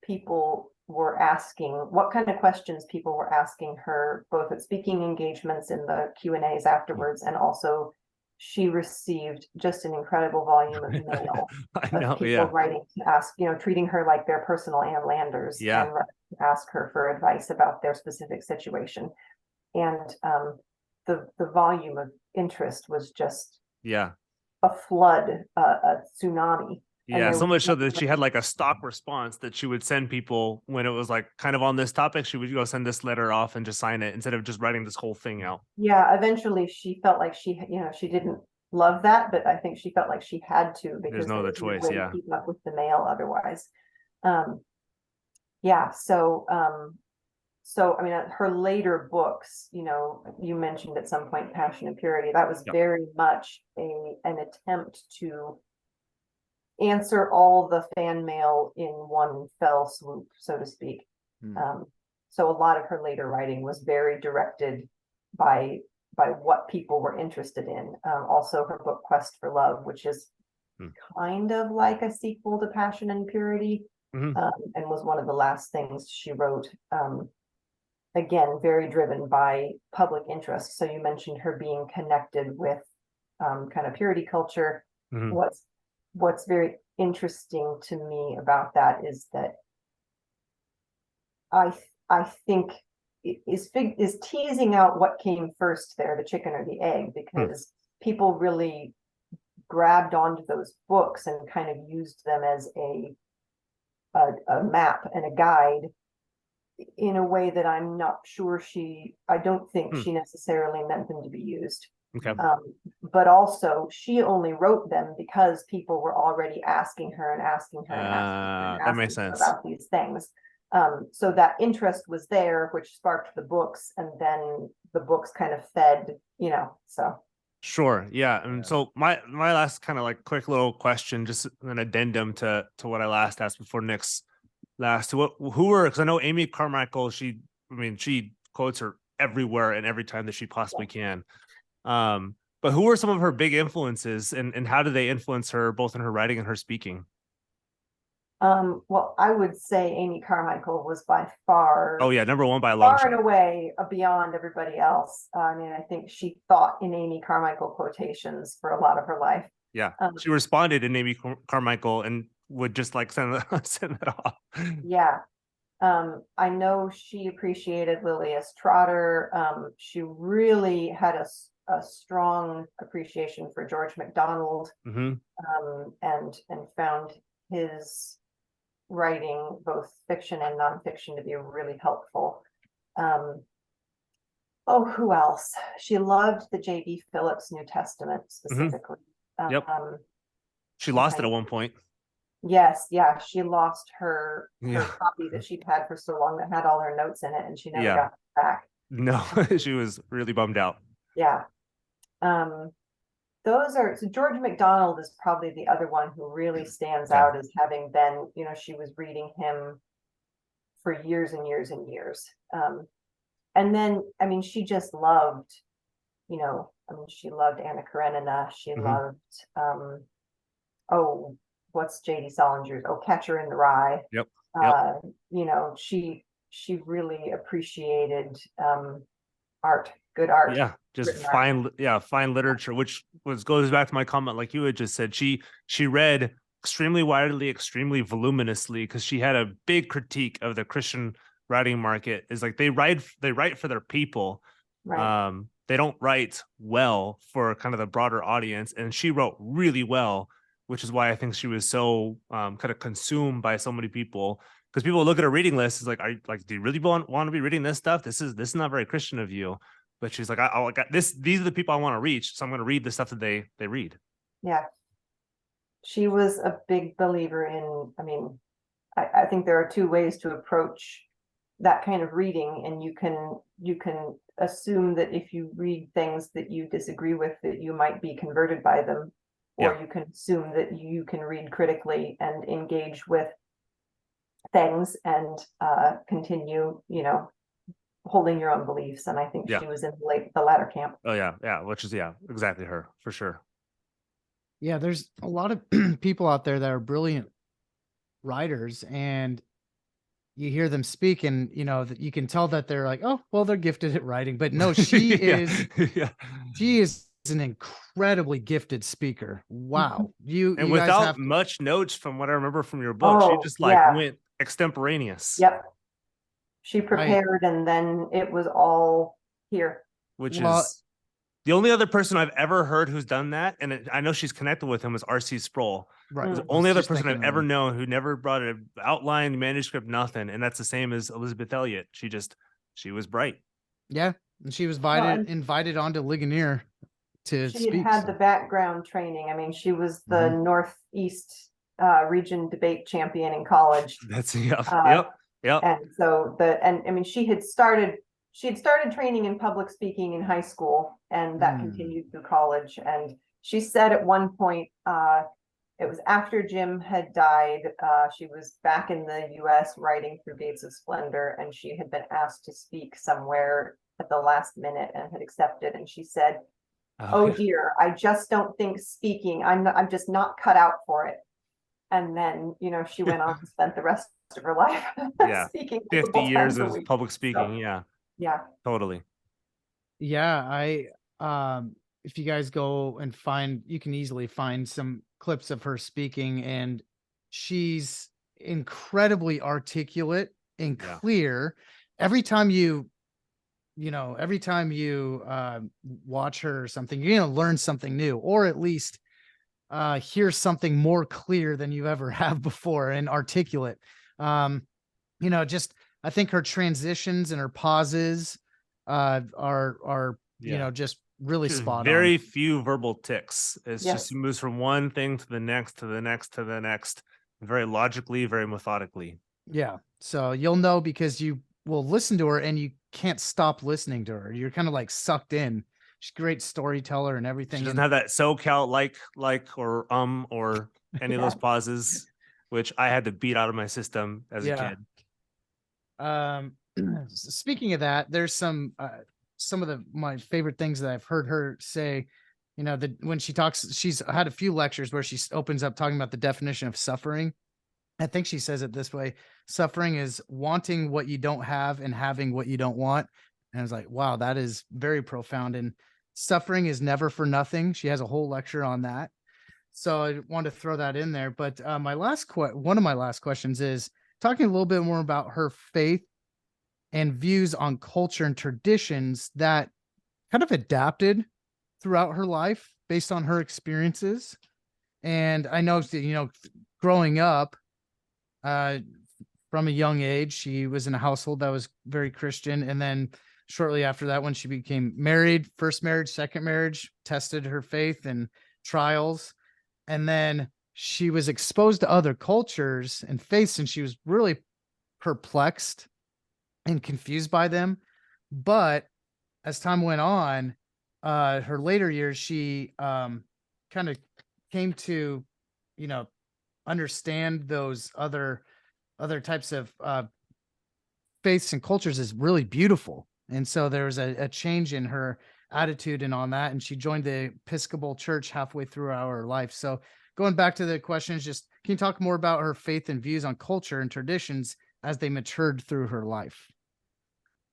people were asking, what kind of questions people were asking her, both at speaking engagements in the Q&As afterwards, and also she received just an incredible volume of mail of people writing to ask, treating her like their personal Ann Landers, and to ask her for advice about their specific situation. And the volume of interest was just a flood, a tsunami. Yeah, so much so that she had like a stock response that she would send people when it was like kind of on this topic. She would go send this letter off and just sign it instead of just writing this whole thing out. Yeah, eventually she felt like she didn't love that, but I think she felt like she had to, because there's no other choice. To keep up with the mail otherwise. So I mean, her later books, you mentioned at some point Passion and Purity. That was very much an attempt to answer all the fan mail in one fell swoop, so to speak. So a lot of her later writing was very directed by what people were interested in. Also her book Quest for Love, which is kind of like a sequel to Passion and Purity, and was one of the last things she wrote. Again, very driven by public interest. So you mentioned her being connected with kind of purity culture. What's very interesting to me about that is that I think is teasing out what came first there, the chicken or the egg, because people really grabbed onto those books and kind of used them as a map and a guide in a way that I'm not sure I don't think she necessarily meant them to be used. Okay. But also she only wrote them because people were already asking her that makes sense about these things. So that interest was there, which sparked the books, and then the books kind of fed, so. Sure. Yeah. And so my last kind of like quick little question, just an addendum to what I last asked before Nick's last, because I know Amy Carmichael, she quotes her everywhere and every time that she possibly can. But who were some of her big influences, and how do they influence her both in her writing and her speaking? Well, I would say Amy Carmichael was by far. Oh yeah, number one by a long shot. Far and away beyond everybody else. I mean, I think she thought in Amy Carmichael quotations for a lot of her life. Yeah, she responded in Amy Carmichael and would just like send it off. Yeah. I know she appreciated Lilias Trotter. She really had a strong appreciation for George MacDonald, and found his writing, both fiction and nonfiction, to be really helpful. Who else? She loved the J.B. Phillips New Testament specifically. She lost it at one point. Yes, yeah, she lost her copy that she'd had for so long that had all her notes in it, and she never got it back. No, she was really bummed out. Yeah. So George MacDonald is probably the other one who really stands out as having been, she was reading him for years and years and years. And then, I mean, she just loved, she loved Anna Karenina. She loved, what's J.D. Salinger's? Catcher in the Rye. She really appreciated art. Good art. Yeah, just fine literature, which goes back to my comment, like you had just said. She read extremely widely, extremely voluminously, because she had a big critique of the Christian writing market. Is like they write for their people. Right. They don't write well for kind of the broader audience, and she wrote really well which is why I think she was so kind of consumed by so many people. Because people look at her reading list, is like, are you, like, do you really want to be reading this stuff? This is not very Christian of you. But she's like, I got this. These are the people I want to reach, so I'm going to read the stuff that they read. Yeah. She was a big believer in, I mean, I think there are two ways to approach that kind of reading, and you can assume that if you read things that you disagree with, that you might be converted by them, or Yeah. you can assume that you can read critically and engage with things and continue, holding your own beliefs. And I think Yeah. she was in the latter camp. Oh yeah, which is exactly her for sure. Yeah, there's a lot of people out there that are brilliant writers, and you hear them speak, and that you can tell that they're like, oh, well, they're gifted at writing. But no, she is Yeah. she is an incredibly gifted speaker. Wow. You And guys without have to, much notes, from what I remember from your book, she Oh, just like yeah. went extemporaneous. Yep. She right. prepared, and then it was all here. Which Well, is the only other person I've ever heard who's done that, and I know she's connected with him, is R.C. Sproul. right. The Mm. only I was other just person I've thinking of ever him. known who never brought an outline, manuscript, nothing, and that's the same as Elisabeth Elliot. She was bright. Yeah. And she was and invited onto Ligonier to she speak. had the background training. I mean, she was the Northeast region debate champion in college. That's yep. And so and I mean, she had started training in public speaking in high school, and that continued through college. And she said at one point, it was after Jim had died, she was back in the US writing through Gates of Splendor, and she had been asked to speak somewhere at the last minute and had accepted. And she said, oh dear, I just don't think speaking, I'm just not cut out for it. And then, she went on to spend the rest of her life speaking 50 years of week. public speaking. So, yeah, totally. Yeah, if you guys go and you can easily find some clips of her speaking, and she's incredibly articulate and clear. Every time you watch her or something, you're gonna learn something new, or at least hear something more clear than you ever have before, and articulate. Just I think her transitions and her pauses are just really spot very on. few verbal ticks. It's just she moves from one thing to the next, to the next, to the next, very logically, very methodically. Yeah. So you'll know, because you will listen to her and you can't stop listening to her. You're kind of like sucked in. She's a great storyteller and everything. She doesn't have that SoCal or any of those pauses, which I had to beat out of my system as a kid. Speaking of that, there's some of my favorite things that I've heard her say, that when she talks, she's had a few lectures where she opens up talking about the definition of suffering. I think she says it this way: suffering is wanting what you don't have and having what you don't want. And I was like, wow, that is very profound. And suffering is never for nothing. She has a whole lecture on that. So I wanted to throw that in there. But one of my last questions is talking a little bit more about her faith and views on culture and traditions that kind of adapted throughout her life based on her experiences. And I know, growing up, from a young age, she was in a household that was very Christian. And then shortly after that, when she became married, first marriage, second marriage, tested her faith and trials. And then she was exposed to other cultures and faiths, and she was really perplexed and confused by them. But as time went on, her later years, she kind of came to, understand those other types of faiths and cultures is really beautiful. And so there was a change in her attitude and on that, and she joined the Episcopal Church halfway through our life. So going back to the questions, just can you talk more about her faith and views on culture and traditions as they matured through her life?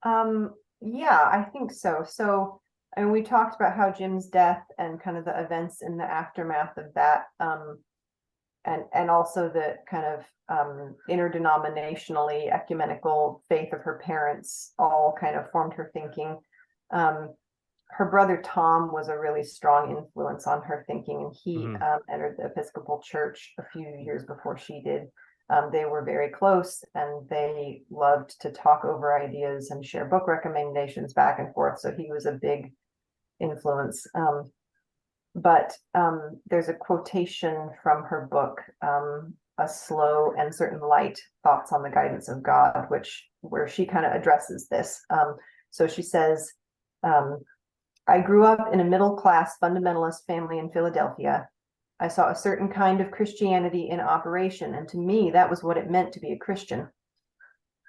Yeah, I think so. So, and we talked about how Jim's death and kind of the events in the aftermath of that, and also the kind of interdenominationally ecumenical faith of her parents all kind of formed her thinking. her brother Tom was a really strong influence on her thinking, and he Mhm. entered the Episcopal Church a few years before she did. They were very close, and they loved to talk over ideas and share book recommendations back and forth. So he was a big influence. But there's a quotation from her book, A Slow and Certain Light, Thoughts on the Guidance of God, where she kind of addresses this. So she says, I grew up in a middle-class fundamentalist family in Philadelphia. I saw a certain kind of Christianity in operation, and to me, that was what it meant to be a Christian.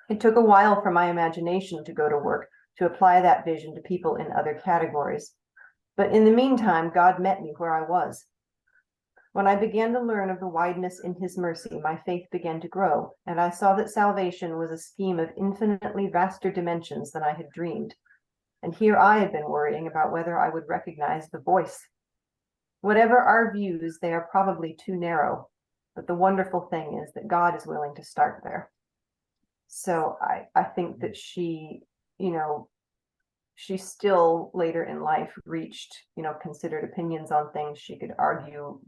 It took a while for my imagination to go to work to apply that vision to people in other categories. But in the meantime, God met me where I was. When I began to learn of the wideness in his mercy, my faith began to grow, and I saw that salvation was a scheme of infinitely vaster dimensions than I had dreamed. And here I had been worrying about whether I would recognize the voice. Whatever our views, they are probably too narrow, but the wonderful thing is that God is willing to start there. So I think that she, she still later in life reached, considered opinions on things. She could argue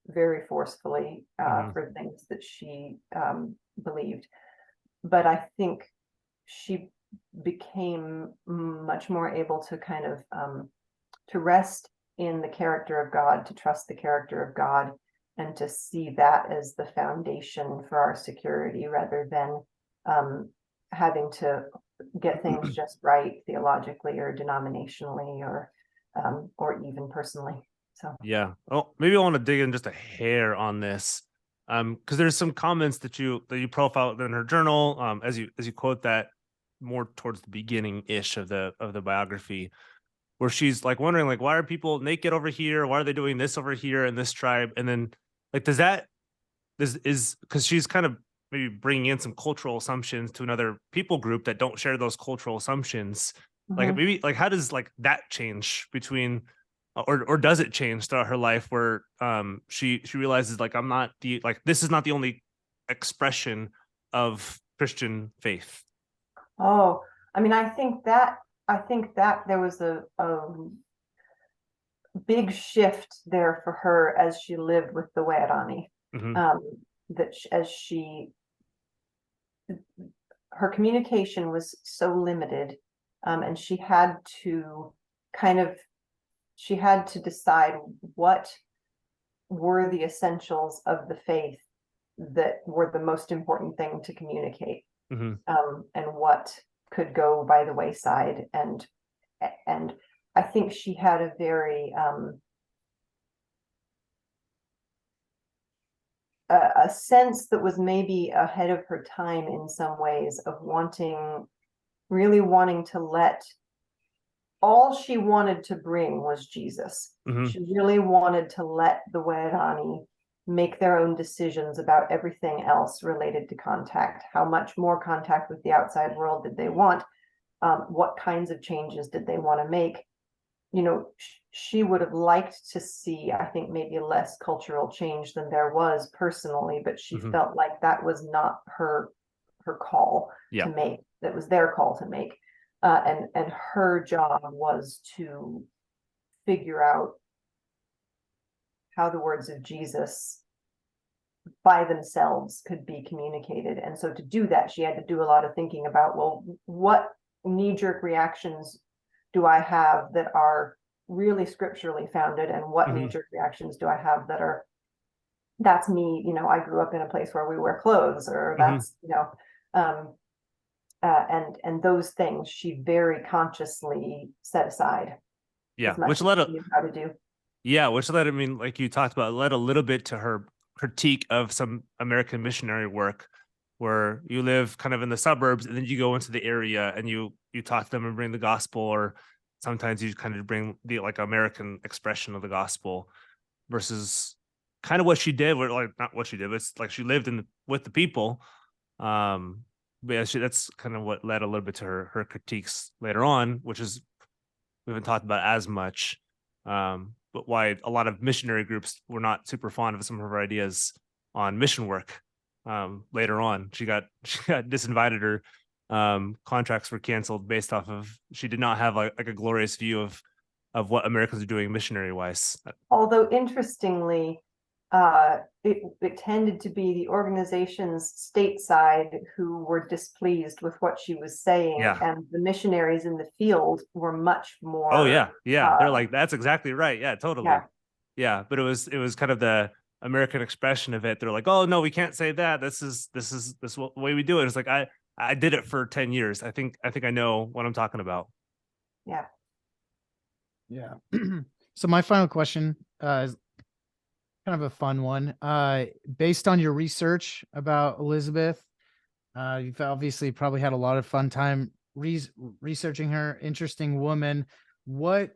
very forcefully for things that she believed. But I think she became much more able to kind of to rest in the character of God, to trust the character of God, and to see that as the foundation for our security rather than having to get things just right theologically or denominationally or even personally. So Yeah. Oh, maybe I want to dig in just a hair on this. Because there's some comments that you profiled in her journal, as you quote that more towards the beginning-ish of the biography, where she's like wondering, like, why are people naked over here? Why are they doing this over here in this tribe? And then, like, is because she's kind of maybe bringing in some cultural assumptions to another people group that don't share those cultural assumptions. Like, maybe, like, how does like that change between, or does it change throughout her life where she realizes, like, this is not the only expression of Christian faith. Oh, I mean, I think that there was a big shift there for her as she lived with the Wairani. Her communication was so limited, and she had to decide what were the essentials of the faith that were the most important thing to communicate, and what could go by the wayside. And I think she had a very a sense that was maybe ahead of her time in some ways, of really wanting to let, all she wanted to bring was Jesus. She really wanted to let the Wairani make their own decisions about everything else related to contact. How much more contact with the outside world did they want? What kinds of changes did they want to make? She would have liked to see, I think, maybe less cultural change than there was personally, but she felt like that was not her call to make. That was their call to make. And her job was to figure out how the words of Jesus by themselves could be communicated. And so to do that, she had to do a lot of thinking about, well, what knee-jerk reactions do I have that are really scripturally founded, and what knee-jerk reactions do I have that's me, I grew up in a place where we wear clothes, or that's, and those things she very consciously set aside. Which led how to do. I mean, like you talked about, led a little bit to her critique of some American missionary work, where you live kind of in the suburbs and then you go into the area and you talk to them and bring the gospel, or sometimes you kind of bring the like American expression of the gospel, versus kind of what she did, where, like, not what she did, but it's like she lived with the people. But yeah, that's kind of what led a little bit to her critiques later on, which is we haven't talked about as much, but why a lot of missionary groups were not super fond of some of her ideas on mission work. Later on, she got disinvited, or contracts were canceled based off of she did not have like a glorious view of what Americans are doing missionary wise. Although interestingly, it tended to be the organizations stateside who were displeased with what she was saying, Yeah. and the missionaries in the field were much more. Oh yeah, they're like, that's exactly right. Yeah, totally. Yeah. Yeah, but it was kind of the American expression of it. They're like, oh no, we can't say that. This is the way we do it. It's like I did it for 10 years. I think I know what I'm talking about. Yeah. Yeah. So my final question is kind of a fun one. Based on your research about Elisabeth, you've obviously probably had a lot of fun time researching her. Interesting woman. What,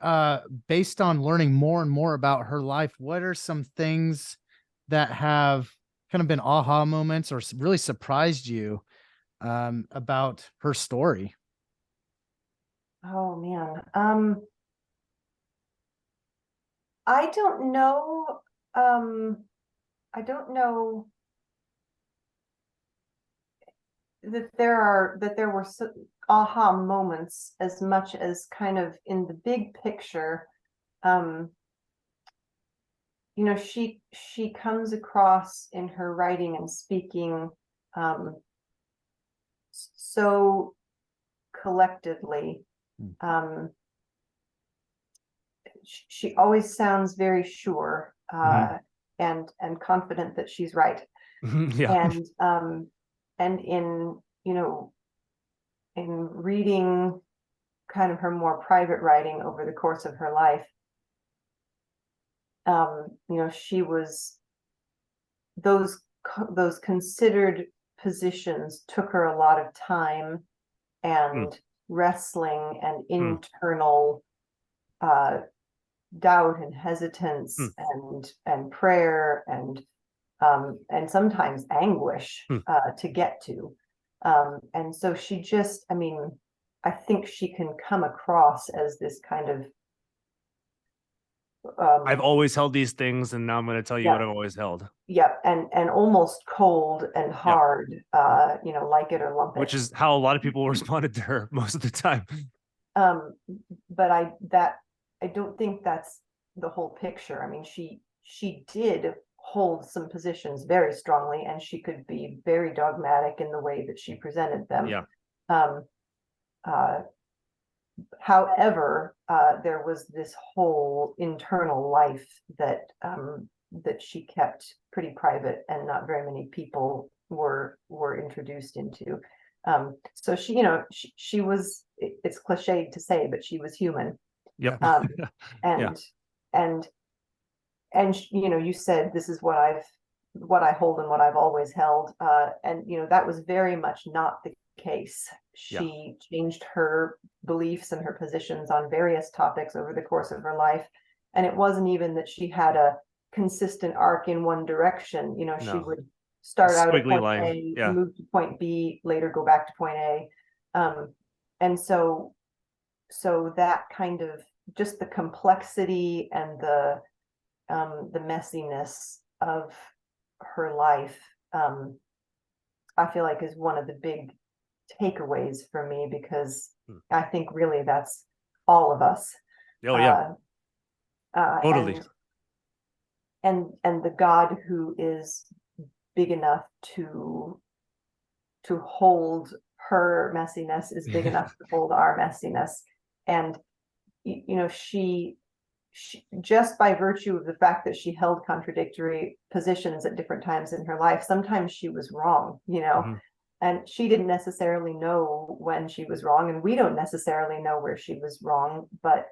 based on learning more and more about her life, what are some things that have kind of been aha moments or really surprised you about her story? Oh man. I don't know. I don't know that there were aha moments as much as kind of in the big picture. You know, she comes across in her writing and speaking so collectedly. She always sounds very sure and confident that she's right. Yeah. And in, you know, in reading kind of her more private writing over the course of her life, you know, she was, those considered positions took her a lot of time and wrestling and internal doubt and hesitance and prayer and sometimes anguish to get to. And so she just, I mean, I think she can come across as this kind of I've always held these things, and now I'm going to tell you what I've always held. Yep, and almost cold and hard, you know, like it or lump it. Which is how a lot of people responded to her most of the time. But I don't think that's the whole picture. I mean, she did hold some positions very strongly, and she could be very dogmatic in the way that she presented them. Yeah. However, there was this whole internal life that that she kept pretty private, and not very many people were introduced into. So she, you know, she was, it's cliched to say, but she was human. Yep. And you know, you said this is what I hold and what I've always held, and you know, that was very much not the case. She changed her beliefs and her positions on various topics over the course of her life, and it wasn't even that she had a consistent arc in one direction. You know, she would start out at point A, move to point B, later go back to point A, and so that kind of just the complexity and the messiness of her life, I feel like is one of the big takeaways for me, because I think really that's all of us. Oh yeah. Totally. And the God who is big enough to hold her messiness is big enough to hold our messiness. And you know, she just by virtue of the fact that she held contradictory positions at different times in her life, sometimes she was wrong, you know, and she didn't necessarily know when she was wrong, and we don't necessarily know where she was wrong, but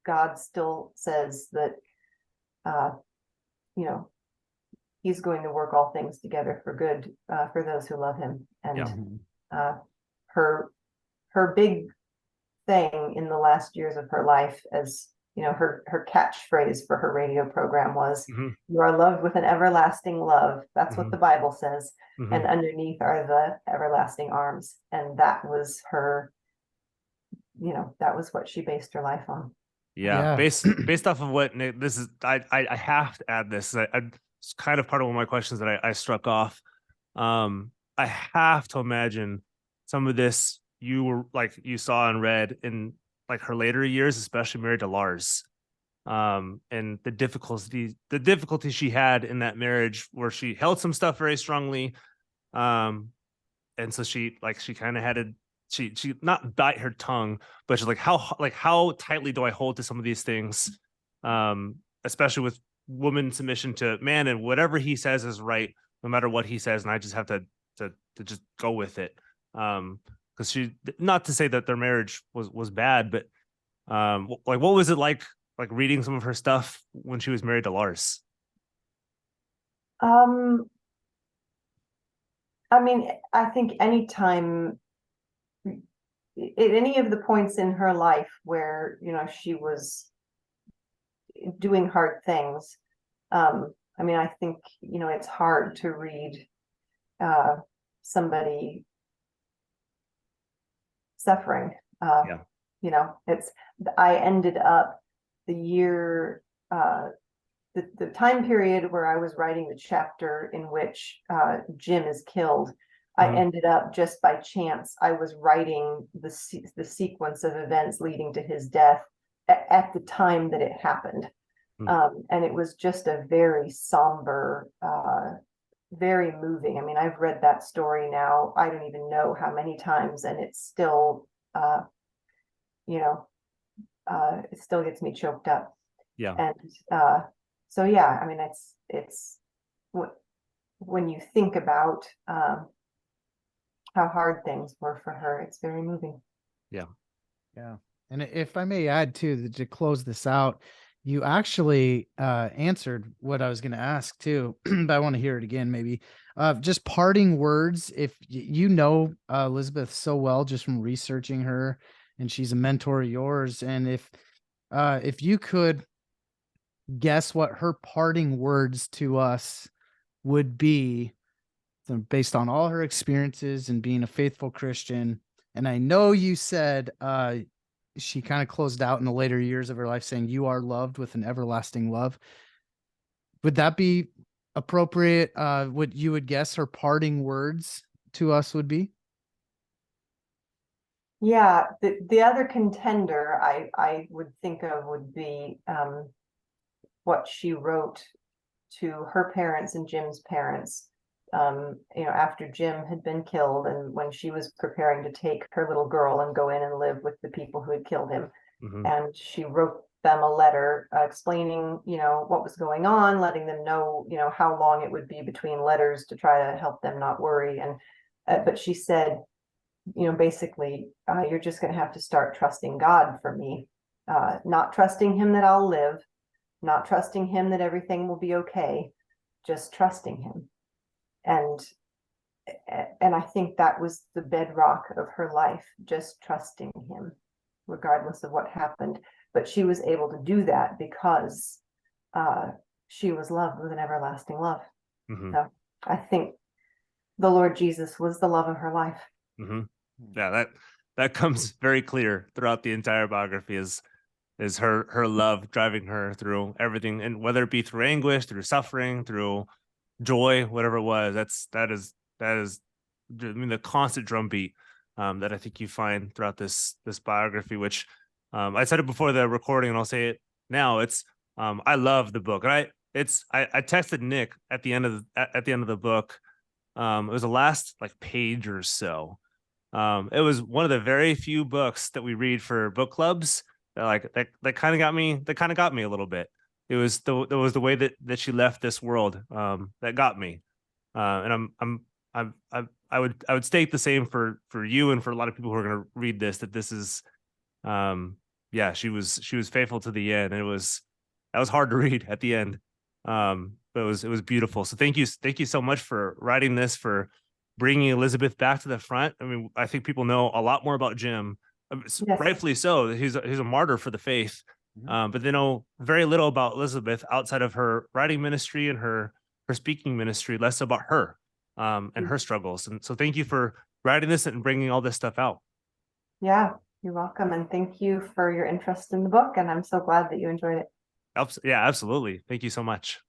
God still says that you know, he's going to work all things together for good for those who love him. And her big thing in the last years of her life, as you know, her catchphrase for her radio program was, you are loved with an everlasting love. That's what the Bible says. And underneath are the everlasting arms. And that was her, you know, that was what she based her life on. Yeah. Based off of what this is, I have to add this. It's kind of part of one of my questions that I struck off. I have to imagine some of this you saw and read in like her later years, especially married to Lars. And the difficulty she had in that marriage, where she held some stuff very strongly. And so she kind of had to, she not bite her tongue, but she's like, how tightly do I hold to some of these things? Especially with woman submission to man, and whatever he says is right, no matter what he says. And I just have to just go with it. Because she, not to say that their marriage was bad, but like, what was it like reading some of her stuff when she was married to Lars? I mean, I think anytime, at any of the points in her life where, she was doing hard things, I mean, I think, it's hard to read somebody suffering. I ended up the year, the time period where I was writing the chapter in which Jim is killed. I ended up, just by chance, I was writing the sequence of events leading to his death at the time that it happened. And it was just a very somber, very moving. I mean, I've read that story now, I don't even know how many times, and it's still, it still gets me choked up. Yeah. And so, yeah, I mean, it's when you think about how hard things were for her, it's very moving. Yeah. And if I may add too, to close this out, you actually answered what I was going to ask too, but I want to hear it again, maybe. Just parting words. If Elisabeth so well, just from researching her, and she's a mentor of yours, and if you could guess what her parting words to us would be, based on all her experiences and being a faithful Christian. And I know you said she kind of closed out in the later years of her life saying, "You are loved with an everlasting love." Would that be appropriate? What you would guess her parting words to us would be? Yeah, the other contender I would think of would be what she wrote to her parents and Jim's parents, after Jim had been killed, and when she was preparing to take her little girl and go in and live with the people who had killed him. And she wrote them a letter explaining, what was going on, letting them know, how long it would be between letters to try to help them not worry. And but she said, basically, you're just going to have to start trusting God for me, not trusting him that I'll live, not trusting him that everything will be okay, just trusting him. And I think that was the bedrock of her life, just trusting him, regardless of what happened. But she was able to do that because she was loved with an everlasting love. So I think the Lord Jesus was the love of her life. Yeah, that comes very clear throughout the entire biography, is her love driving her through everything, and whether it be through anguish, through suffering, through joy, whatever it was. That is I mean, the constant drumbeat that I think you find throughout this biography, which I said it before the recording and I'll say it now. It's I love the book. And I texted Nick at the end of the book. It was the last page or so. It was one of the very few books that we read for book clubs that kind of got me a little bit. It was the way that she left this world that got me. And I would state the same for you and for a lot of people who are going to read this, that this is she was faithful to the end, and that was hard to read at the end. But it was beautiful. So thank you so much for writing this, for bringing Elisabeth back to the front. I mean, I think people know a lot more about Jim, yes, rightfully so. He's a martyr for the faith, but they know very little about Elisabeth outside of her writing ministry and her speaking ministry, less about her and her struggles. And so thank you for writing this and bringing all this stuff out. Yeah, you're welcome. And thank you for your interest in the book. And I'm so glad that you enjoyed it. Yeah, absolutely. Thank you so much.